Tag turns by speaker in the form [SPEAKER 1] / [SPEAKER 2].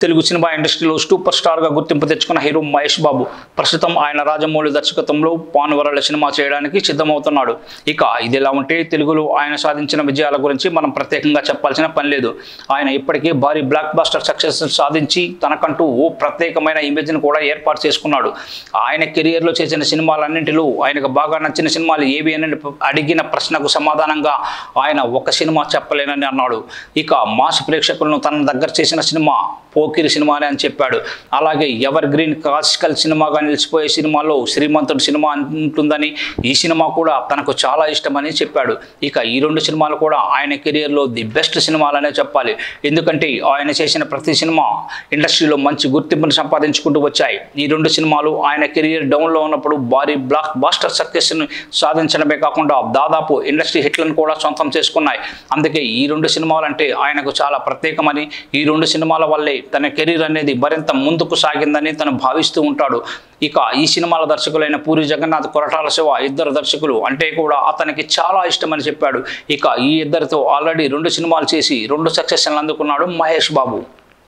[SPEAKER 1] Telugu cinema ఇండస్ట్రీలో super star గా గుర్తింపు తెచ్చుకున్న హీరో మహేష్ బాబు ప్రస్తుతం ఆయన రాజమౌళి దర్శకత్వంలో పాన్వరల సినిమా చేయడానికి సిద్ధమవుతున్నాడు. ఇక ఇదిలా ఉంటే తెలుగులో ఆయన సాధించిన విజయాల గురించి మనం ప్రత్యేకంగా చెప్పాల్సిన పని లేదు. ఆయన ఇప్పటికే భారీ బ్లాక్ బస్టర్ సక్సెస్ సాధించి తనకంటూ ఓ ప్రత్యేకమైన ఇమేజ్ను కూడా ఏర్పాటు చేసుకున్నాడు. ఆయన కెరియర్లో చేసిన సినిమాలన్నింటిలో ఆయనకు బాగా నచ్చిన సినిమాలు ఏవి అని అడిగిన ప్రశ్నకు సమాధానంగా ఆయన ఒక సినిమా చెప్పలేనని అన్నాడు. ఇక మాస్ ప్రేక్షకులను తన దగ్గర చేసిన సినిమా పోకిరి సినిమానే అని చెప్పాడు. అలాగే ఎవర్ గ్రీన్ క్లాసికల్ సినిమాగా నిలిచిపోయే సినిమాలో శ్రీమంతుడు సినిమా ఉంటుందని, ఈ సినిమా కూడా తనకు చాలా ఇష్టమని చెప్పాడు. ఇక ఈ రెండు సినిమాలు కూడా ఆయన కెరియర్లో ది బెస్ట్ సినిమాలనే చెప్పాలి. ఎందుకంటే ఆయన చేసిన ప్రతి సినిమా ఇండస్ట్రీలో మంచి గుర్తింపును సంపాదించుకుంటూ వచ్చాయి. ఈ రెండు సినిమాలు ఆయన కెరియర్ డౌన్లో ఉన్నప్పుడు భారీ బ్లాక్ బాస్టర్ సక్సెస్ను సాధించడమే కాకుండా దాదాపు ఇండస్ట్రీ హిట్లను కూడా సొంతం చేసుకున్నాయి. అందుకే ఈ రెండు సినిమాలు అంటే ఆయనకు చాలా ప్రత్యేకమని, ఈ రెండు సినిమాల వల్లే తన కెరీర్ అనేది మరింత ముందుకు సాగిందని తను భావిస్తూ ఉంటాడు. ఇక ఈ సినిమాల దర్శకులైన పూరి జగన్నాథ్, కొరటాల శివ ఇద్దరు దర్శకులు అంటే కూడా అతనికి చాలా ఇష్టమని చెప్పాడు. ఇక ఈ ఇద్దరితో ఆల్రెడీ 2 సినిమాలు చేసి 2 సక్సెస్లను అందుకున్నాడు మహేష్ బాబు.